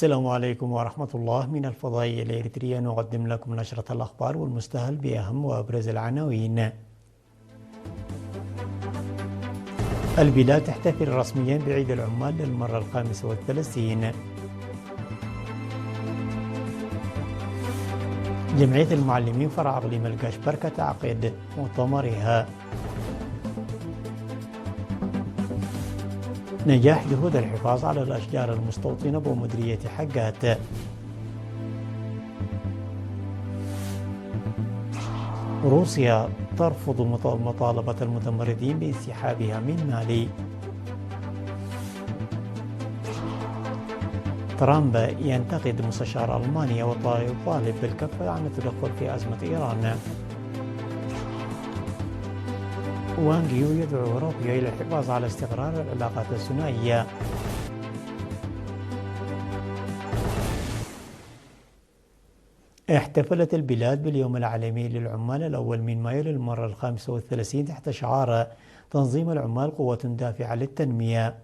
السلام عليكم ورحمة الله. من الفضائية الإريترية نقدم لكم نشرة الأخبار والمستهل بأهم وأبرز العناوين. البلاد تحتفل رسميا بعيد العمال للمرة 35. جمعية المعلمين فرع إقليم القشبركة تعقد مؤتمرها. نجاح جهود الحفاظ على الأشجار المستوطنة بمديرية حقات. روسيا ترفض مطالبة المتمردين بانسحابها من مالي. ترامب ينتقد مستشار ألمانيا ويطالب بالكف عن التدخل في أزمة إيران. وانغ يو يدعو روسيا إلى الحفاظ على استقرار العلاقات الثنائية. احتفلت البلاد باليوم العالمي للعمال الأول من مايو للمرة 35 تحت شعار تنظيم العمال قوة دافعة للتنمية.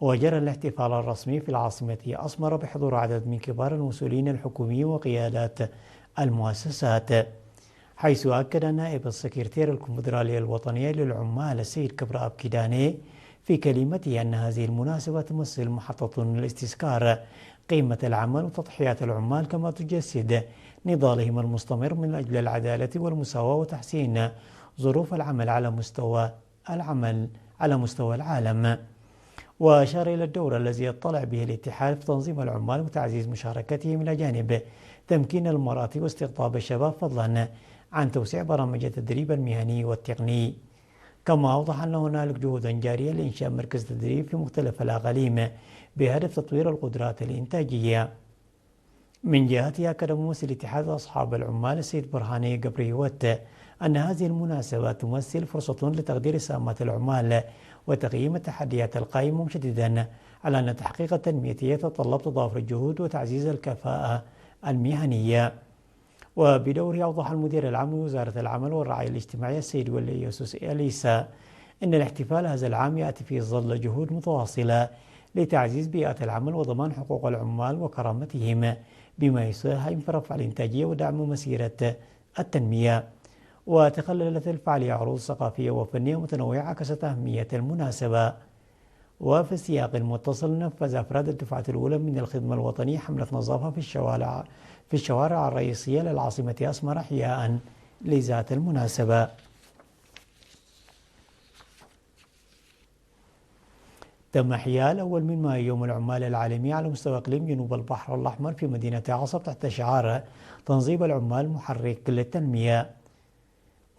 وجرى الاحتفال الرسمي في العاصمة أسمر بحضور عدد من كبار المسؤولين الحكوميين وقيادات المؤسسات، حيث أكد نائب السكرتير الكونفدرالية الوطنية للعمال السيد كبر أبكيداني في كلمته أن هذه المناسبة تمثل محطة للاستذكار قيمة العمل وتضحيات العمال، كما تجسد نضالهم المستمر من أجل العدالة والمساواة وتحسين ظروف العمل على مستوى العالم. وأشار إلى الدور الذي يطلع به الاتحاد في تنظيم العمال وتعزيز مشاركتهم إلى جانب تمكين المرأة واستقطاب الشباب، فضلا عن توسيع برامج التدريب المهني والتقني. كما أوضح أن هنالك جهود جارية لإنشاء مركز تدريب في مختلف الأقاليم بهدف تطوير القدرات الإنتاجية. من جهتها أكد ممثل اتحاد أصحاب العمال السيد برهاني قبريوت أن هذه المناسبة تمثل فرصة لتقدير سهامات العمال وتقييم التحديات القائمة، مشددا على أن تحقيق التنمية يتطلب تضافر الجهود وتعزيز الكفاءة المهنية. وبدوره أوضح المدير العام لوزارة العمل والرعاية الاجتماعية السيد ولي يوسف أليسا أن الاحتفال هذا العام يأتي في ظل جهود متواصلة لتعزيز بيئة العمل وضمان حقوق العمال وكرامتهم، بما يساهم في رفع الإنتاجية ودعم مسيرة التنمية. وتخللت الفعالية عروض ثقافية وفنية متنوعة عكست أهمية المناسبة. وفي السياق المتصل، نفذ أفراد الدفعة الأولى من الخدمة الوطنية حملة نظافة في الشوارع الرئيسية للعاصمة أسمر إحياء لذات المناسبة. تم إحياء الأول من مايو يوم العمال العالمي على مستوى إقليم جنوب البحر الأحمر في مدينة عصب تحت شعار تنظيم العمال محرك للتنمية.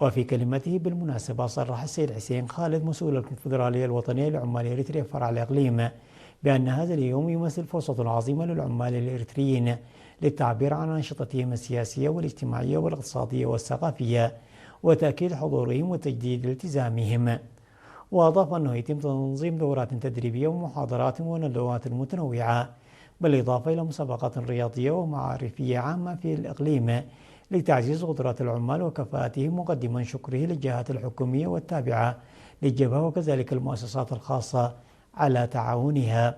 وفي كلمته بالمناسبة صرح السيد حسين خالد مسؤول الكونفدرالية الوطنية لعمال إريتريا فرع الإقليم بأن هذا اليوم يمثل فرصة عظيمة للعمال الإريتريين للتعبير عن أنشطتهم السياسية والاجتماعية والاقتصادية والثقافية وتأكيد حضورهم وتجديد التزامهم. وأضاف أنه يتم تنظيم دورات تدريبية ومحاضرات وندوات متنوعة، بالإضافة إلى مسابقات رياضية ومعارفية عامة في الإقليم لتعزيز قدرات العمال وكفاءتهم، مقدما شكره للجهات الحكومية والتابعة للجبهة وكذلك المؤسسات الخاصة على تعاونها.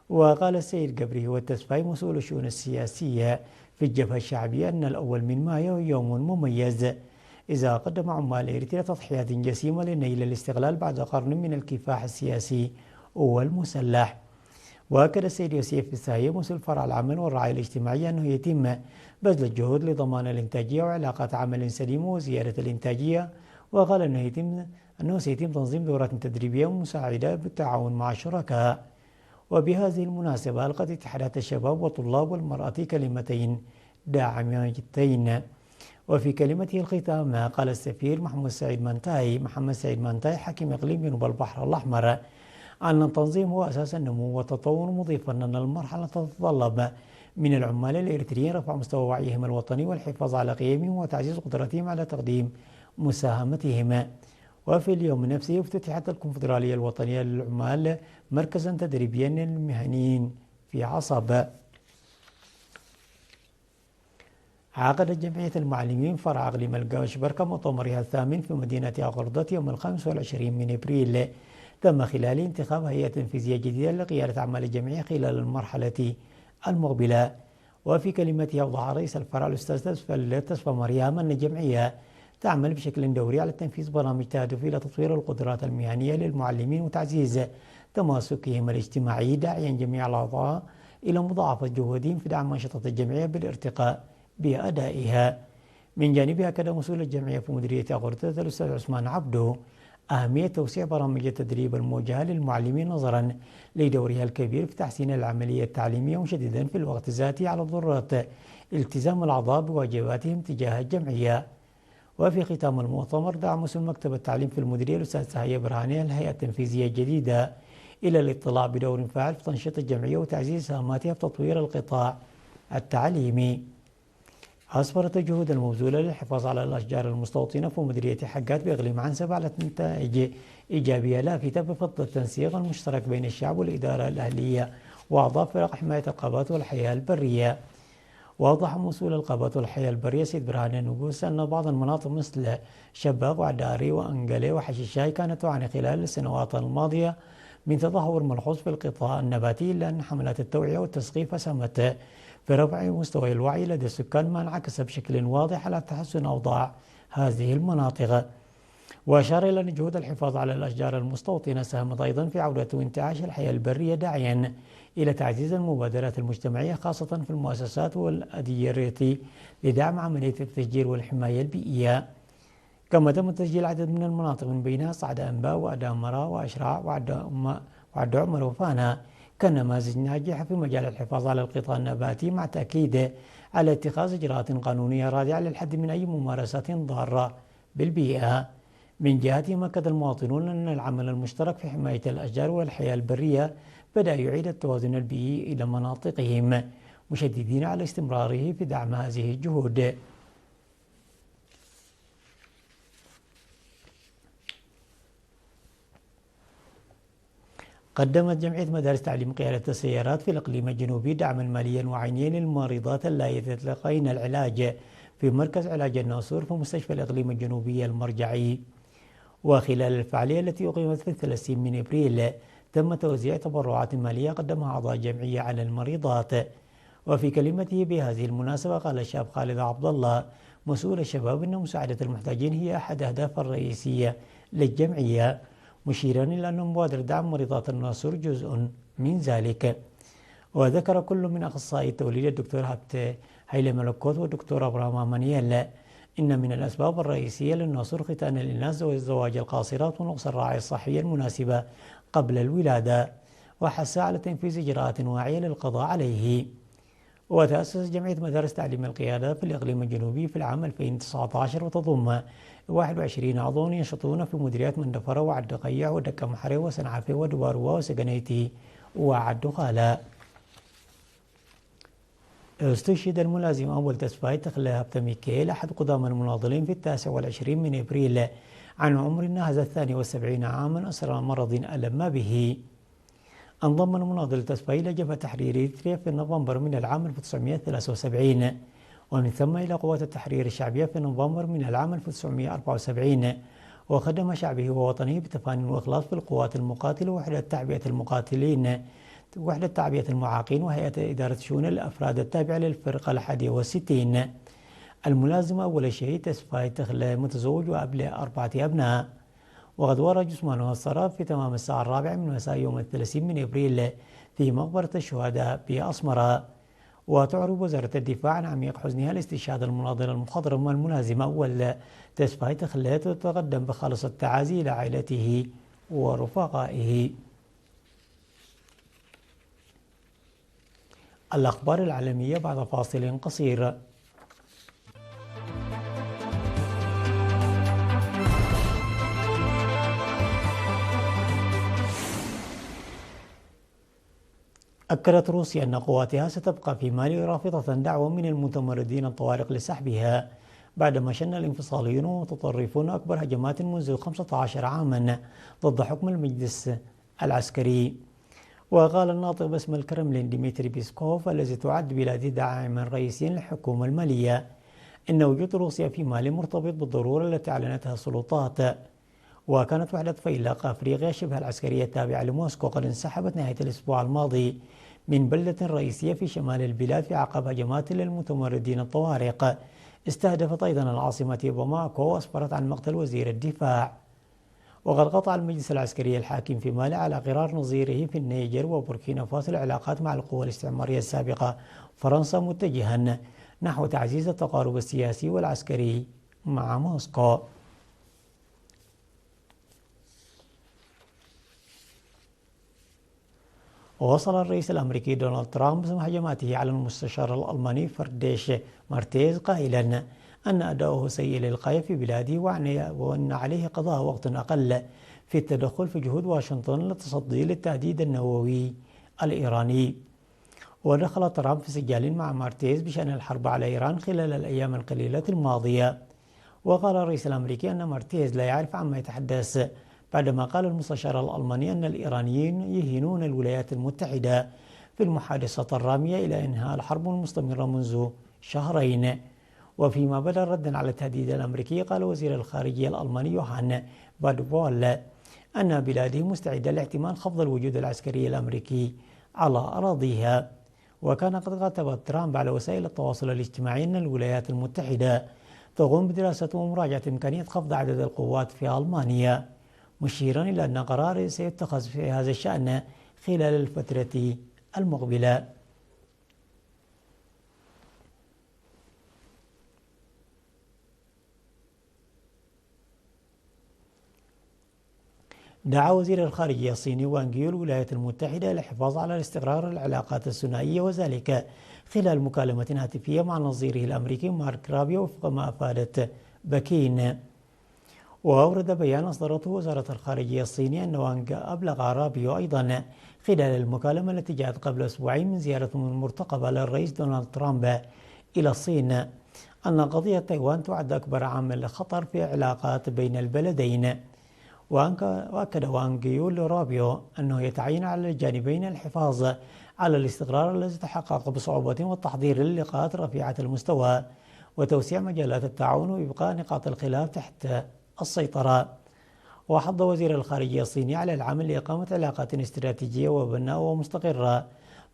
وقال السيد قبري والتسفاي مسؤول الشؤون السياسية في الجبهة الشعبية أن الأول من مايو يوم مميز إذا قدم عمال إريتريا تضحيات جسيمة لنيل الاستقلال بعد قرن من الكفاح السياسي والمسلح. وأكد السيد يوسف الساهي مسؤول فرع العمل والرعاية الاجتماعية أنه يتم بذل الجهود لضمان الإنتاجية وعلاقات عمل سليمة وزيادة الإنتاجية. وقال أنه سيتم تنظيم دورات تدريبية مساعدة بالتعاون مع الشركاء. وبهذه المناسبة ألقت اتحادات الشباب والطلاب والمرأة كلمتين داعمتين. وفي كلمته الختام قال السفير محمد سعيد مانتاي حكيم إقليم جنوب البحر الأحمر أن التنظيم هو أساس النمو والتطور، مضيفا أن المرحلة تتطلب من العمال الإريتريين رفع مستوى وعيهم الوطني والحفاظ على قيمهم وتعزيز قدرتهم على تقديم مساهمتهم. وفي اليوم نفسه افتتحت الكونفدرالية الوطنية للعمال مركزا تدريبيا للمهنيين في عصب. عقدت جمعية المعلمين فرع إقليم القشبركة مؤتمرها الثامن في مدينة أغردة يوم 25 من إبريل، تم خلال انتخاب هيئة تنفيذية جديدة لقيادة أعمال الجمعية خلال المرحلة المقبلة. وفي كلمته أوضح رئيس الفرع الأستاذ تصفى مريم أن الجمعية تعمل بشكل دوري على تنفيذ برامج تهدف إلى تطوير القدرات المهنية للمعلمين وتعزيز تماسكهم الاجتماعي، داعيا جميع الأعضاء إلى مضاعفة جهودهم في دعم أنشطة الجمعية بالارتقاء بأدائها. من جانبها أكد مسؤول الجمعية في مديرية أغردة الأستاذ عثمان عبدو أهمية توسيع برامج التدريب الموجهة للمعلمين نظرا لدورها الكبير في تحسين العملية التعليمية، مشددا في الوقت ذاته على ضرورة التزام الأعضاء بواجباتهم تجاه الجمعية. وفي ختام المؤتمر دعا مسؤول مكتب التعليم في المديرية الأستاذ تحية برهاني الهيئة التنفيذية الجديدة إلى الاطلاع بدور فاعل في تنشيط الجمعية وتعزيز سهاماتها في تطوير القطاع التعليمي. أسفرت الجهود المبذولة للحفاظ على الأشجار المستوطنة في مديرية حقات بإقليم عنسب على نتائج إيجابية لافتة بفضل التنسيق المشترك بين الشعب والإدارة الأهلية وأعضاء فرق حماية الغابات والحياة البرية. وأوضح مسؤول الغابات والحياة البرية سيد برهان النقوس أن بعض المناطق مثل شباك وعداري وأنقلي وحشيشاي كانت تعاني خلال السنوات الماضية من تدهور ملحوظ في القطاع النباتي، إلا أن حملات التوعية والتثقيف أسهمت في رفع مستوى الوعي لدى السكان، ما انعكس بشكل واضح على تحسن أوضاع هذه المناطق. وأشار إلى أن جهود الحفاظ على الأشجار المستوطنة ساهمت أيضا في عودة وانتعاش الحياة البرية، داعيا إلى تعزيز المبادرات المجتمعية خاصة في المؤسسات والأديرة لدعم عملية التشجير والحماية البيئية. كما تم تسجيل عدد من المناطق من بينها صعد أنباء وأدامرة وأشراع وعد عمر وفانا كنماذج ناجحة في مجال الحفاظ على القطاع النباتي، مع تأكيد على اتخاذ إجراءات قانونية رادعة للحد من أي ممارسات ضارة بالبيئة. من جهتهم أكد المواطنون أن العمل المشترك في حماية الأشجار والحياة البرية بدأ يعيد التوازن البيئي إلى مناطقهم، مشددين على استمراره في دعم هذه الجهود. قدمت جمعية مدارس تعليم قيادة السيارات في الإقليم الجنوبي دعما ماليا وعينيا للمريضات اللائي يتلقين العلاج في مركز علاج الناصور في مستشفى الإقليم الجنوبي المرجعي. وخلال الفعالية التي أقيمت في 30 من إبريل تم توزيع تبرعات مالية قدمها أعضاء الجمعية على المريضات. وفي كلمته بهذه المناسبة قال الشاب خالد عبد الله مسؤول الشباب أن مساعدة المحتاجين هي أحد أهدافها الرئيسية للجمعية، مشيرا إلى أن مبادرة دعم مريضات الناصور جزء من ذلك. وذكر كل من أخصائي التوليد الدكتور هبت هيلي ملكوت والدكتور أبراهام مانييل إن من الأسباب الرئيسية للناصور ختان الإناث وزواج القاصرات ونقص الرعاية الصحية المناسبة قبل الولادة، وحث على تنفيذ إجراءات واعية للقضاء عليه. وتأسست جمعية مدارس تعليم القيادة في الإقليم الجنوبي في العام 2019 وتضم 21 عضوا ينشطون في مديريات مندفرة وعد قيع ودكة محرة وسنعفة ودباروا وسجنيتي وعد خالة. استشهد الملازم أول تسفاي تخلى هبت ميكيل أحد قدام المناضلين في 29 من إبريل عن عمر ناهز 72 عاما أسرى مرض ألم به. انضم المناضل تسفاي إلى جبهة تحرير إريتريا في نوفمبر من العام 1973 ومن ثم إلى قوات التحرير الشعبية في نوفمبر من العام 1974، وخدم شعبه ووطنه بتفاني وإخلاص في القوات المقاتلة ووحدة تعبئة المقاتلين، وحدة تعبئة المعاقين، وهيئة إدارة شؤون الأفراد التابعة للفرقة 61. الملازم أول الشهيد تسفاي تخلى متزوج وأب 4 أبناء. وقد ورى جثمانه السراب في تمام الساعة 4 من مساء يوم 30 من إبريل في مقبرة الشهداء بأسمرة. وتعرب وزارة الدفاع عن عميق حزنها لاستشهاد المناضل المخضرم والملازم أول تسفاي تخلى تتقدم بخالص التعازي إلى عائلته ورفقائه. الأخبار العالمية بعد فاصل قصير. أكدت روسيا أن قواتها ستبقى في مالي رافضة دعوة من المتمردين الطوارق لسحبها بعدما شن الانفصاليون والمتطرفون أكبر هجمات منذ 15 عاما ضد حكم المجلس العسكري. وقال الناطق باسم الكرملين ديمتري بيسكوف الذي تعد بلاده داعما رئيسيا للحكومة المالية إن وجود روسيا في مالي مرتبط بالضرورة التي أعلنتها السلطات. وكانت وحدة فيلاق أفريقيا شبه العسكرية التابعة لموسكو قد انسحبت نهاية الأسبوع الماضي من بلدة رئيسية في شمال البلاد في عقب هجمات للمتمردين الطوارق استهدفت أيضا العاصمة باماكو وأسفرت عن مقتل وزير الدفاع. وقد قطع المجلس العسكري الحاكم في مالي على قرار نظيره في النيجر وبوركينا فاسو العلاقات مع القوى الاستعمارية السابقة فرنسا، متجها نحو تعزيز التقارب السياسي والعسكري مع موسكو. ووصل الرئيس الأمريكي دونالد ترامب هجماته على المستشار الألماني فرديش مارتيز قائلا أن أداؤه سيء للغاية في بلاده وأن عليه قضاء وقت أقل في التدخل في جهود واشنطن للتصدي للتهديد النووي الإيراني. ودخل ترامب في سجال مع مارتيز بشأن الحرب على إيران خلال الأيام القليلة الماضية. وقال الرئيس الأمريكي أن مارتيز لا يعرف عما يتحدث بعدما قال المستشار الألماني أن الإيرانيين يهينون الولايات المتحدة في المحادثة الرامية إلى إنهاء الحرب المستمرة منذ شهرين. وفيما بدا ردا على التهديد الأمريكي، قال وزير الخارجية الألماني يوهان فادبول أن بلاده مستعدة لاحتمال خفض الوجود العسكري الأمريكي على أراضيها. وكان قد كتب ترامب على وسائل التواصل الاجتماعي أن الولايات المتحدة تقوم بدراسة ومراجعة إمكانية خفض عدد القوات في ألمانيا، مشيرا إلى أن قرار سيتخذ في هذا الشأن خلال الفترة المقبلة. دعا وزير الخارجية الصيني وانغ يي الولايات المتحدة للحفاظ على الاستقرار العلاقات الثنائية، وذلك خلال مكالمة هاتفية مع نظيره الأمريكي مارك رابيو وفق ما أفادت بكين. وأورد بيان أصدرته وزارة الخارجية الصينية أن وانغ أبلغ رابيو أيضا خلال المكالمة التي جاءت قبل أسبوعين من زيارة مرتقبة للرئيس دونالد ترامب إلى الصين أن قضية تايوان تعد أكبر عامل خطر في العلاقات بين البلدين. وأكد وانغ يي لرابيو أنه يتعين على الجانبين الحفاظ على الاستقرار الذي تحقق بصعوبة والتحضير للقاءات رفيعة المستوى وتوسيع مجالات التعاون وإبقاء نقاط الخلاف تحت السيطرة. وحض وزير الخارجية الصيني على العمل لإقامة علاقات استراتيجية وبناء ومستقرة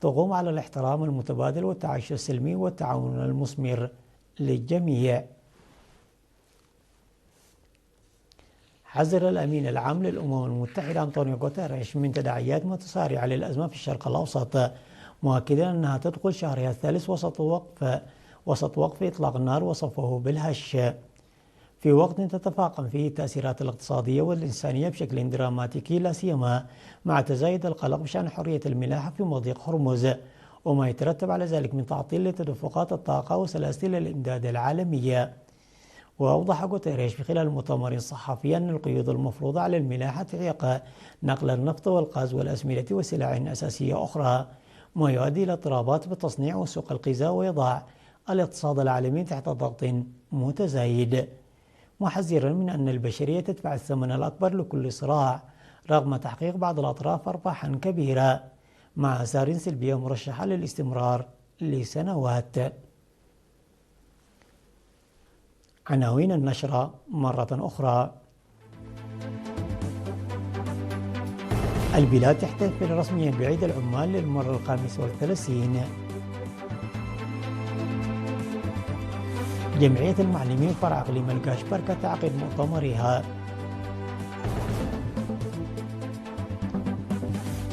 تقوم على الاحترام المتبادل والتعايش السلمي والتعاون المثمر للجميع. حذر الأمين العام للأمم المتحدة أنطونيو غوتيريش من تداعيات متسارعة للأزمة في الشرق الأوسط، مؤكدا أنها تدخل شهرها الثالث وسط وقف إطلاق النار وصفه بالهش، في وقت تتفاقم فيه التأثيرات الاقتصادية والإنسانية بشكل دراماتيكي، لا سيما مع تزايد القلق بشأن حرية الملاحة في مضيق هرمز وما يترتب على ذلك من تعطيل لتدفقات الطاقة وسلاسل الإمداد العالمية. وأوضح غوتيريش في خلال مؤتمر صحفي أن القيود المفروضة على الملاحة تعيق نقل النفط والغاز والأسمدة وسلع أساسية أخرى، ما يؤدي إلى اضطرابات بالتصنيع وسوق الغذاء ويضع الاقتصاد العالمي تحت ضغط متزايد، محذرا من أن البشرية تدفع الثمن الأكبر لكل صراع رغم تحقيق بعض الأطراف أرباحا كبيرة مع آثار سلبية مرشحة للاستمرار لسنوات. عناوين النشرة مرة أخرى: البلاد تحتفل رسميا بعيد العمال للمرة 35. جمعية المعلمين فرع إقليم القاشبركة تعقد مؤتمرها.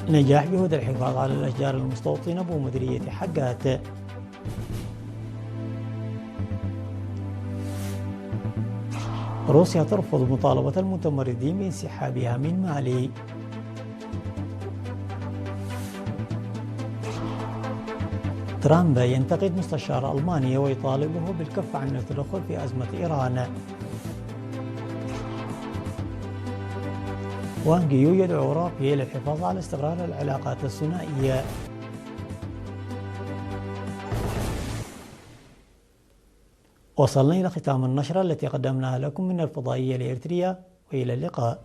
نجاح جهود الحفاظ على الأشجار المستوطنة بمديرية حقات. روسيا ترفض مطالبة المتمردين بانسحابها من مالي. ترامب ينتقد مستشار ألمانيا ويطالبه بالكف عن التدخل في أزمة إيران. وانغ يي يدعو رابيو للحفاظ على استقرار العلاقات الثنائية. وصلنا إلى ختام النشرة التي قدمناها لكم من الفضائية الإريترية، وإلى اللقاء.